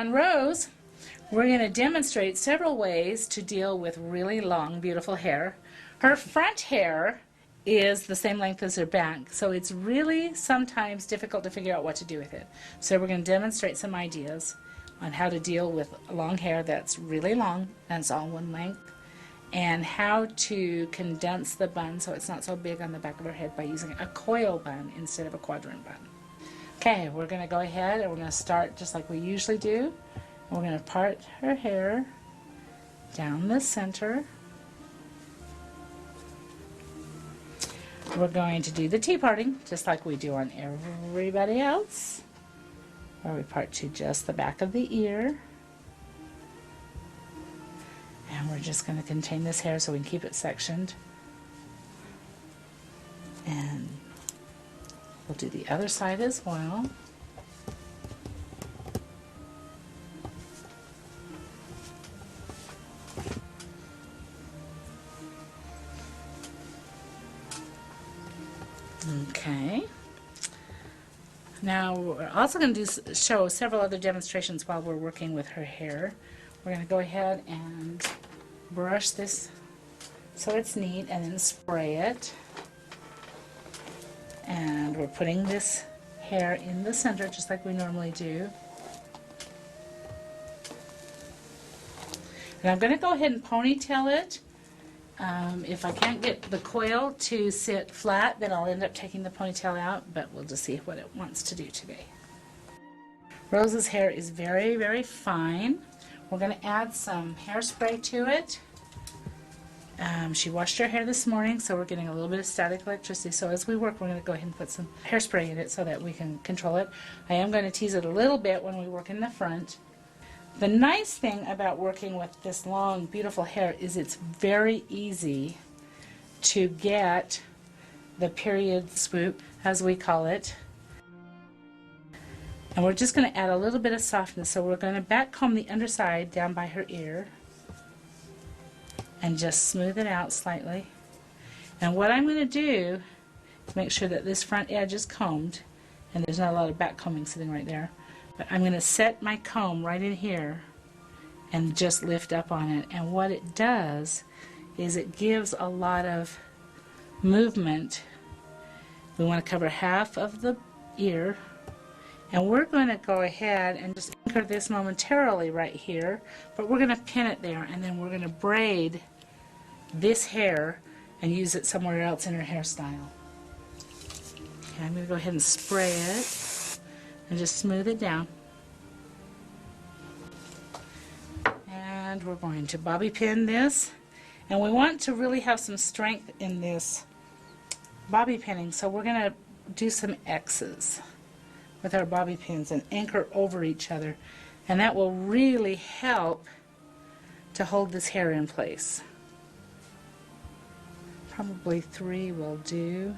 on Rose, we're going to demonstrate several ways to deal with really long, beautiful hair. Her front hair is the same length as her back, so it's really sometimes difficult to figure out what to do with it. So we're going to demonstrate some ideas on how to deal with long hair that's really long and it's all one length, and how to condense the bun so it's not so big on the back of her head by using a coil bun instead of a quadrant bun. Okay, we're going to go ahead and we're going to start just like we usually do. We're going to part her hair down the center. We're going to do the T-parting just like we do on everybody else, where we part to just the back of the ear. And we're just going to contain this hair so we can keep it sectioned. And we'll do the other side as well. Okay. Now we're also going to show several other demonstrations while we're working with her hair. We're going to go ahead and brush this so it's neat and then spray it. And we're putting this hair in the center just like we normally do. And I'm going to go ahead and ponytail it. If I can't get the coil to sit flat, then I'll end up taking the ponytail out, but we'll just see what it wants to do today. Rose's hair is very, very fine. We're going to add some hairspray to it. She washed her hair this morning, so we're getting a little bit of static electricity. So as we work, we're going to go ahead and put some hairspray in it so that we can control it. I am going to tease it a little bit when we work in the front. The nice thing about working with this long, beautiful hair is it's very easy to get the period swoop, as we call it. And we're just going to add a little bit of softness. So we're going to back comb the underside down by her ear and just smooth it out slightly. And what I'm going to do is make sure that this front edge is combed, and there's not a lot of back combing sitting right there. But I'm going to set my comb right in here and just lift up on it. And what it does is it gives a lot of movement. We want to cover half of the ear. And we're going to go ahead and just anchor this momentarily right here. But we're going to pin it there. And then we're going to braid this hair and use it somewhere else in her hairstyle. Okay, I'm going to go ahead and spray it and just smooth it down. And we're going to bobby pin this, and we want to really have some strength in this bobby pinning, so we're going to do some X's with our bobby pins and anchor over each other, and that will really help to hold this hair in place. Probably 3 will do.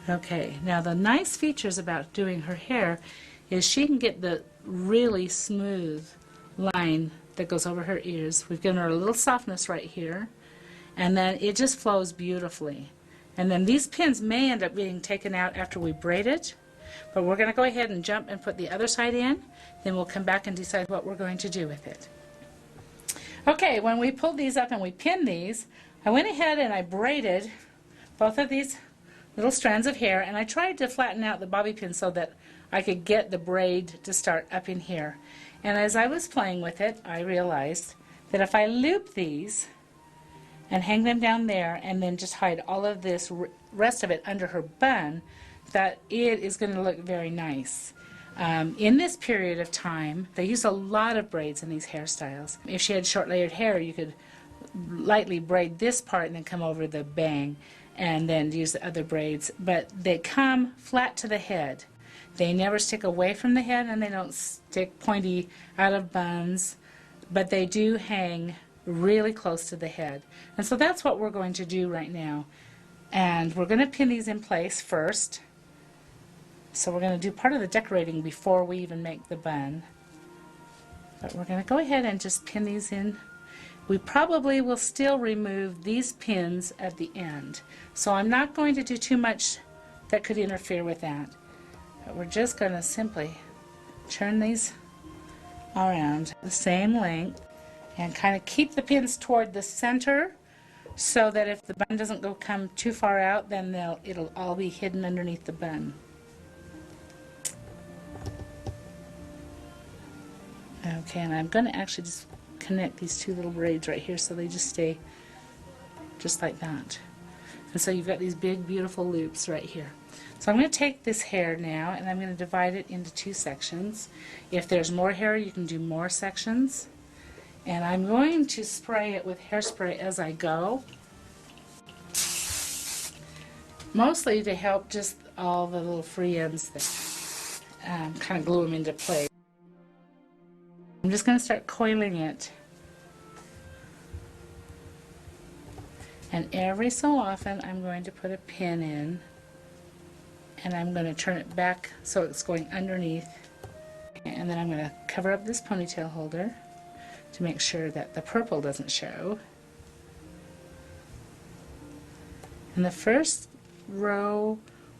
Okay, now the nice features about doing her hair is she can get the really smooth line that goes over her ears. We've given her a little softness right here, and then it just flows beautifully. And then these pins may end up being taken out after we braid it, but we're going to go ahead and jump and put the other side in, then we'll come back and decide what we're going to do with it. Okay, when we pulled these up and we pinned these, I went ahead and I braided both of these little strands of hair, and I tried to flatten out the bobby pin so that I could get the braid to start up in here. And as I was playing with it, I realized that if I loop these and hang them down there and then just hide all of this rest of it under her bun, that it is going to look very nice. In this period of time, they use a lot of braids in these hairstyles. If she had short layered hair, you could lightly braid this part and then come over the bang and then use the other braids, but they come flat to the head. They never stick away from the head, and they don't stick pointy out of buns, but they do hang really close to the head. And so that's what we're going to do right now. And we're going to pin these in place first. So we're going to do part of the decorating before we even make the bun. But we're going to go ahead and just pin these in. We probably will still remove these pins at the end. So I'm not going to do too much that could interfere with that. But we're just going to simply turn these around the same length and kind of keep the pins toward the center so that if the bun doesn't come too far out, then it'll all be hidden underneath the bun. Okay, and I'm going to actually just connect these two little braids right here so they just stay just like that. And so you've got these big beautiful loops right here. So I'm going to take this hair now and I'm going to divide it into two sections. If there's more hair, you can do more sections. And I'm going to spray it with hairspray as I go, mostly to help just all the little free ends that kind of glue them into place. I'm just going to start coiling it. And every so often I'm going to put a pin in and I'm going to turn it back so it's going underneath. And then I'm going to cover up this ponytail holder to make sure that the purple doesn't show. In the first row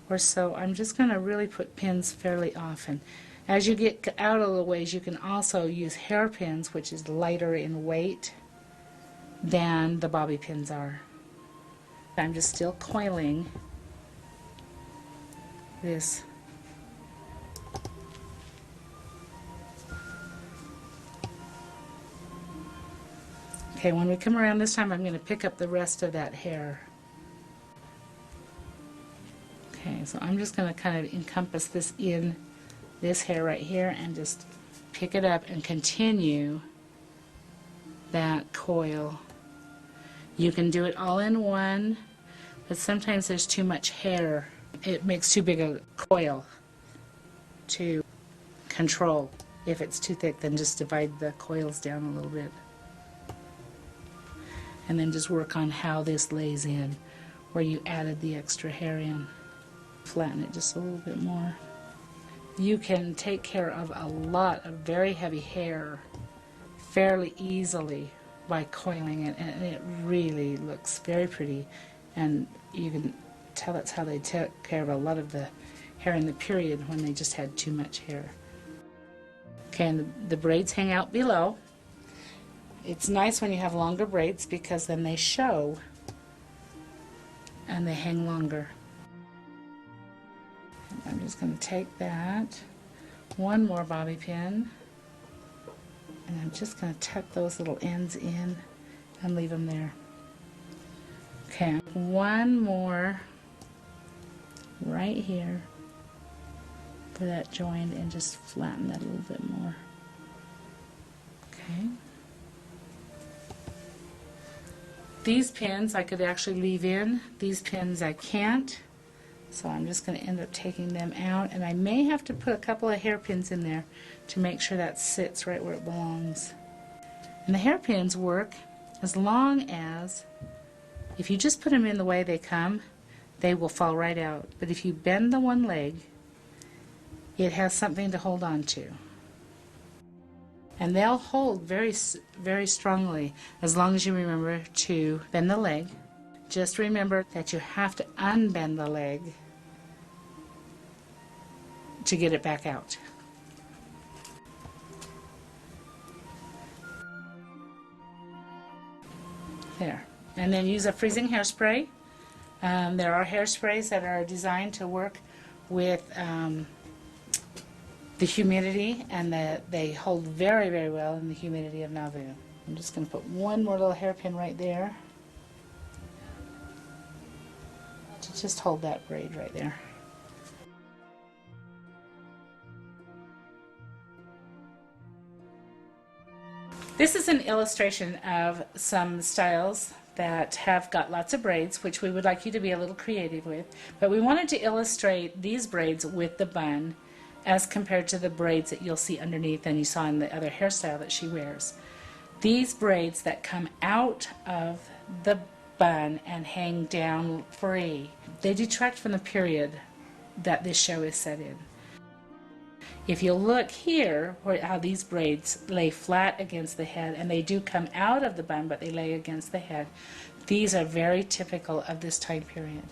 or so, I'm just going to really put pins fairly often. As you get out a little ways, you can also use hairpins, which is lighter in weight than the bobby pins are. I'm just still coiling this. Okay, when we come around this time, I'm going to pick up the rest of that hair. Okay, so I'm just going to kind of encompass this in this hair right here and just pick it up and continue that coil. You can do it all in one, but sometimes there's too much hair. It makes too big a coil to control. If it's too thick, then just divide the coils down a little bit. And then just work on how this lays in, where you added the extra hair in. Flatten it just a little bit more. You can take care of a lot of very heavy hair fairly easily by coiling it, and it really looks very pretty, and you can tell that's how they took care of a lot of the hair in the period when they just had too much hair. Okay, and the braids hang out below. It's nice when you have longer braids because then they show and they hang longer. And I'm just going to take that, one more bobby pin, and I'm just going to tuck those little ends in and leave them there. Okay, one more right here for that joint and just flatten that a little bit more. Okay. These pins I could actually leave in. These pins I can't. So I'm just going to end up taking them out, and I may have to put a couple of hairpins in there to make sure that sits right where it belongs. And the hairpins work as long as, if you just put them in the way they come, they will fall right out. But if you bend the one leg, it has something to hold on to. And they'll hold very, very strongly as long as you remember to bend the leg. Just remember that you have to unbend the leg to get it back out. There. And then use a freezing hairspray. There are hairsprays that are designed to work with the humidity, and they hold very, very well in the humidity of Nauvoo. I'm just going to put one more little hairpin right there to just hold that braid right there. This is an illustration of some styles that have got lots of braids, which we would like you to be a little creative with, but we wanted to illustrate these braids with the bun as compared to the braids that you'll see underneath and you saw in the other hairstyle that she wears. These braids that come out of the bun and hang down free, they detract from the period that this show is set in. If you look here, how these braids lay flat against the head, and they do come out of the bun, but they lay against the head, these are very typical of this time period.